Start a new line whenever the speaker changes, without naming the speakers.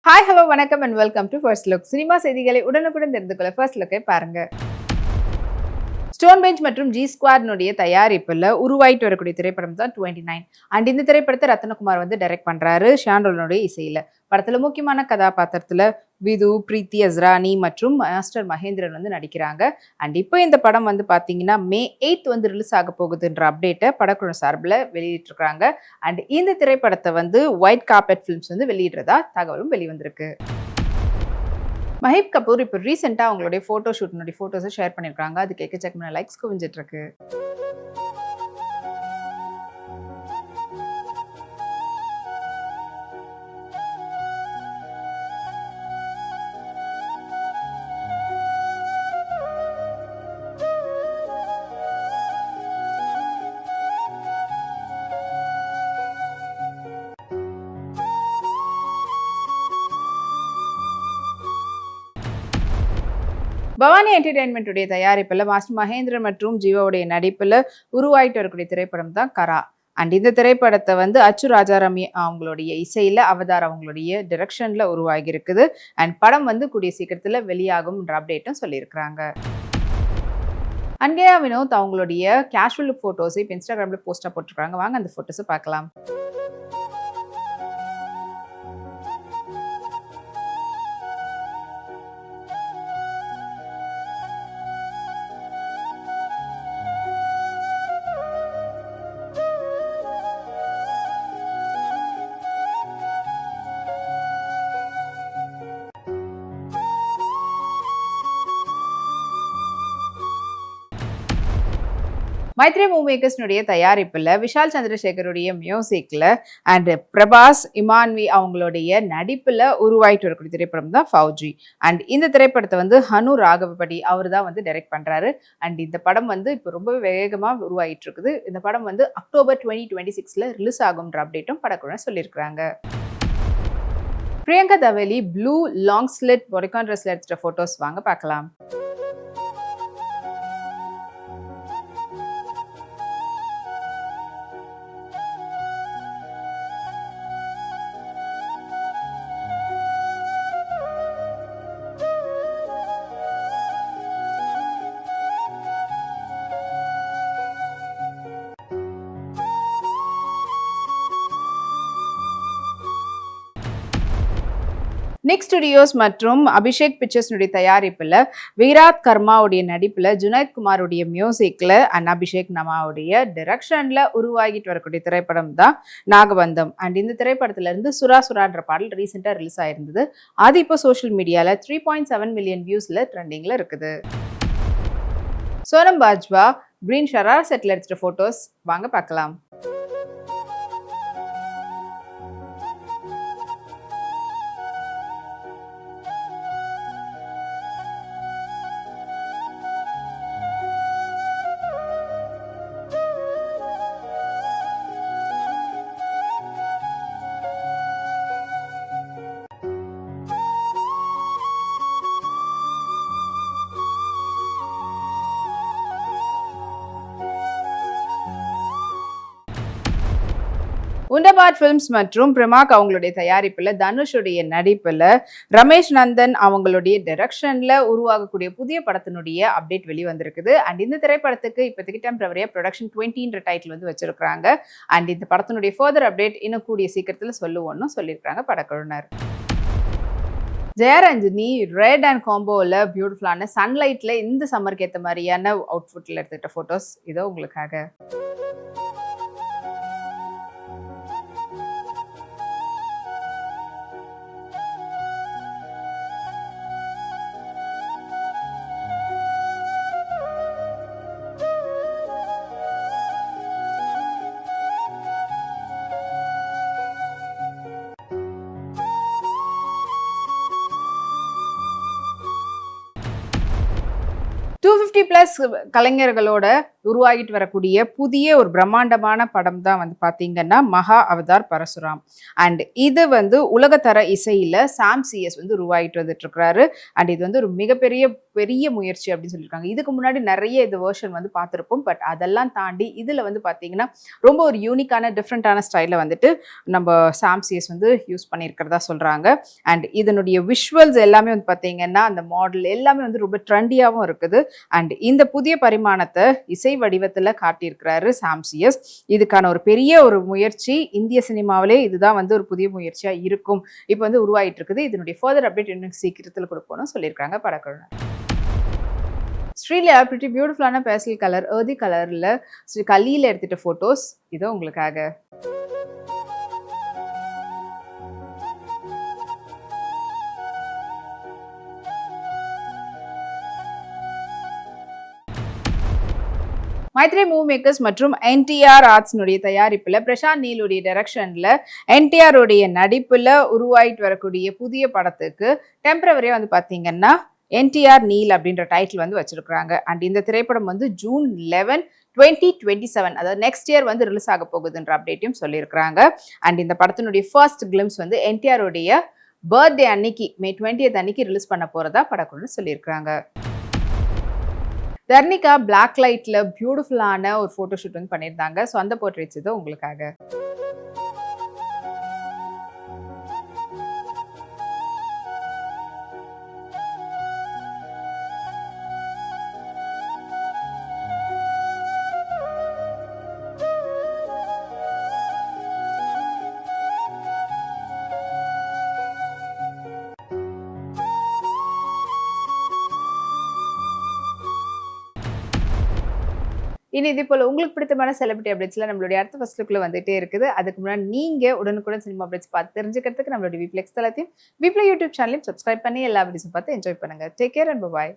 Hi hello வணக்கம் and welcome to first look. Cinema செய்திகளை உடனுக்குடன் தெரிந்து கொள்ள ஃபர்ஸ்ட் லுக்கை பாருங்க. ஸ்டோன் பெஞ்ச் மற்றும் ஜி ஸ்குவாட்னுடைய தயாரிப்புல உருவாயிட்டு வரக்கூடிய திரைப்படம் தான் 29. அண்ட் இந்த திரைப்படத்தை ரத்னகுமார் வந்து டைரக்ட் பண்றாரு ஷாண்டோனுடைய இசையில. படத்துல முக்கியமான கதாபாத்திரத்துல விது, பிரீத்தி அஸ்ரானி மற்றும் மாஸ்டர் மகேந்திரன் வந்து நடிக்கிறாங்க. அண்ட் இப்போ இந்த படம் வந்து பாத்தீங்கன்னா மே 8 வந்து ரிலீஸ் ஆக போகுதுன்ற அப்டேட்டை படக்குழு சார்பில் வெளியிட்டிருக்காங்க. அண்ட் இந்த திரைப்படத்தை வந்து ஒயிட் கார்பெட் ஃபிலிம்ஸ் வந்து வெளியிடுறதா தகவலும் வெளிவந்திருக்கு. மஹிப் கபூர் இப்போ ரீசெண்டாக அவங்களுடைய ஃபோட்டோ ஷூட்னுடைய ஃபோட்டோஸை ஷேர் பண்ணியிருக்காங்க. அதுக்கு எக்கச்சக்கமான லைக்ஸ் குவிஞ்சிட்டு இருக்கு. பவானி என்டர்டெயின்மெண்ட்டுடைய தயாரிப்பில் மாஸ்டர் மகேந்திரன் மற்றும் ஜீவாவுடைய நடிப்பில் உருவாயிட்டு வரக்கூடிய திரைப்படம் தான் கரா. அண்ட் இந்த திரைப்படத்தை வந்து அச்சு ராஜாராமி அவங்களுடைய இசையில், அவதார் அவங்களுடைய டிரெக்ஷனில் உருவாகி இருக்குது. அண்ட் படம் வந்து கூடிய சீக்கிரத்தில் வெளியாகும்ன்ற அப்டேட்டும் சொல்லியிருக்கிறாங்க. அன்கேயா வினோத் அவங்களுடைய கேஷுவல் லுக் ஃபோட்டோஸை இப்போ இன்ஸ்டாகிராமில் போஸ்ட்டாக போட்டிருக்காங்க. வாங்க அந்த ஃபோட்டோஸை பார்க்கலாம். மைத்ரி மூவி மேக்கர்ஸ்னுடைய தயாரிப்பில் விஷால் சந்திரசேகருடைய மியூசிக்கில் அண்ட் பிரபாஸ் இமான்வி அவங்களுடைய நடிப்பில் உருவாயிட்டு வரக்கூடிய திரைப்படம் தான் ஃபவுஜி. அண்ட் இந்த திரைப்படத்தை வந்து ஹனு ராகவபடி அவர் தான் வந்து டைரக்ட் பண்ணுறாரு. அண்ட் இந்த படம் வந்து இப்போ ரொம்பவே வேகமாக உருவாகிட்டு இருக்குது. இந்த படம் வந்து அக்டோபர் 2026 ரிலீஸ் ஆகும்ன்ற அப்டேட்டும் படக்குழு சொல்லியிருக்கிறாங்க. பிரியங்கா தவேலி ப்ளூ லாங் ஸ்லிட் பொரிகான் ட்ரெஸ்ல எடுத்துட்ட ஃபோட்டோஸ் வாங்க பார்க்கலாம். நிக் ஸ்டுடியோஸ் மற்றும் அபிஷேக் பிக்சர்ஸ்னுடைய தயாரிப்பில் விராட் கர்மாவுடைய நடிப்பில் ஜுனைத் குமாருடைய மியூசிக்கில் அண்ட் அபிஷேக் நமாவுடைய டிரெக்ஷனில் உருவாகிட்டு வரக்கூடிய திரைப்படம் தான் நாகபந்தம். அண்ட் இந்த திரைப்படத்திலிருந்து சுரா சுரான்ற பாடல் ரீசெண்டாக ரிலீஸ் ஆயிருந்தது. அது இப்போ சோஷியல் மீடியாவில் 3.7 மில்லியன் வியூஸில் ட்ரெண்டிங்கில் இருக்குது. சோனம் பாஜ்வா கிரீன் ஷரார் செட்டில் எடுத்துகிட்ட ஃபோட்டோஸ் வாங்க பார்க்கலாம். உண்டபாட் ஃபிலிம்ஸ் மற்றும் பிரமாக் அவங்களுடைய தயாரிப்பில் தனுஷுடைய நடிப்பில் ரமேஷ் நந்தன் அவங்களுடைய டைரக்ஷனில் உருவாகக்கூடிய புதிய படத்தினுடைய அப்டேட் வெளிவந்திருக்குது. அண்ட் இந்த திரைப்படத்துக்கு இப்போதைக்கு டெம்பரவரியாக ப்ரொடக்ஷன் 20ன்ற டைட்டில் வந்து வச்சிருக்கிறாங்க. அண்ட் இந்த படத்தினுடைய ஃபர்தர் அப்டேட் இன்னும் கூடிய சீக்கிரத்தில் சொல்லுவோன்னு சொல்லியிருக்காங்க படக்குழுவினர். ஜெயரஞ்சனி ரெட் அண்ட் காம்போவில் பியூட்டிஃபுல்லான சன்லைட்டில் இந்த சம்மருக்கு ஏற்ற மாதிரியான அவுட்ஃபுட்டில் எடுத்துக்கிட்ட ஃபோட்டோஸ் இதோ உங்களுக்காக. +250 கலைஞர்களோட உருவாகிட்டு வரக்கூடிய புதிய ஒரு பிரம்மாண்டமான படம் தான் வந்து பார்த்தீங்கன்னா மகா அவதார் பரசுராம். அண்ட் இது வந்து உலகத்தர இசையில சாம் சிஎஸ் வந்து உருவாகிட்டு வந்துட்டு இருக்கிறாரு. அண்ட் இது வந்து ஒரு மிகப்பெரிய பெரிய முயற்சி அப்படின்னு சொல்லியிருக்காங்க. இதுக்கு முன்னாடி நிறைய இது வெர்ஷன் வந்து பார்த்துருப்போம். பட் அதெல்லாம் தாண்டி இதில் வந்து பார்த்தீங்கன்னா ரொம்ப ஒரு யூனிக்கான டிஃப்ரெண்ட்டான ஸ்டைலில் வந்துட்டு நம்ம சாம் சிஎஸ் வந்து யூஸ் பண்ணியிருக்கிறதா சொல்கிறாங்க. அண்ட் இதனுடைய விஷுவல்ஸ் எல்லாமே வந்து பார்த்தீங்கன்னா அந்த மாடல் எல்லாமே வந்து ரொம்ப ட்ரெண்டியாகவும் இருக்குது. அண்ட் இந்த புதிய பரிமாணத்தை இசை வடிவத்தில் காட்டியிருக்கிறாரு சாம் சிஎஸ். இதுக்கான ஒரு பெரிய ஒரு முயற்சி இந்திய சினிமாவிலே இதுதான் வந்து ஒரு புதிய முயற்சியாக இருக்கும் இப்போ வந்து உருவாகிட்டு இருக்குது. இதனுடைய ஃபர்தர் அப்டேட் இன்னும் சீக்கிரத்தில் கொடுப்போம்னு சொல்லியிருக்காங்க படக்குழுவினர். ஸ்ரீலியா பிரிட்டி பியூட்டிஃபுல்லான பேஸ்டல் கலர் ஏர்தி கலர்ல ஸ்ரீ கலியில எடுத்துட்ட போட்டோஸ் இதோ உங்களுக்காக. மைத்ரே மூவ் மேக்கர்ஸ் மற்றும் என்டிஆர் ஆர்ட்ஸ்னுடைய தயாரிப்புல பிரசாந்த் நீலுடைய டைரக்ஷன்ல என்டிஆர் உடைய நடிப்புல உருவாயிட்டு வரக்கூடிய புதிய படத்துக்கு டெம்பரவரியா வந்து பாத்தீங்கன்னா என்டிஆர் நீல் அப்படின்ற டைட்டில் வந்து வச்சிருக்காங்க. அண்ட் இந்த திரைப்படம் வந்து ஜூன் 11, 2027 அதாவது நெக்ஸ்ட் இயர் வந்து ரிலீஸ் ஆக போகுதுன்ற அப்டேட்டையும் சொல்லியிருக்கிறாங்க. அண்ட் இந்த படத்தினுடைய ஃபர்ஸ்ட் கிளிம்ஸ் வந்து என்டிஆர் உடைய பர்த்டே அன்னைக்கு மே 20th அன்னைக்கு ரிலீஸ் பண்ண போறதா படக்குழு சொல்லியிருக்கிறாங்க. தர்ணிகா பிளாக் லைட்ல பியூட்டிஃபுல்லான ஒரு போட்டோ ஷூட் வந்து பண்ணியிருந்தாங்க. ஸோ அந்த போர்ட்ரேட்ஸ் இது உங்களுக்காக. இனி இதே போல உங்களுக்கு பிடித்தமான செலிபிரிட்டி அப்டேட்ஸ்ல நம்மளுடைய அடுத்த ஃபர்ஸ்ட் லுக்ல வந்துட்டே இருக்குது. அதுக்கு முன்னாடி நீங்க உடனுக்குடன் சினிமா அப்டேட்ஸ் பார்த்து தெரிஞ்சுக்கிறதுக்கு நம்மளுடைய விப்ளெக்ஸ் தளத்தையும் விப்ளே யூடியூப் சேனலையும் சப்ஸ்கிரைப் பண்ணி எல்லா வீடியோஸும் பார்த்து என்ஜாய் பண்ணுங்க. Take care and by.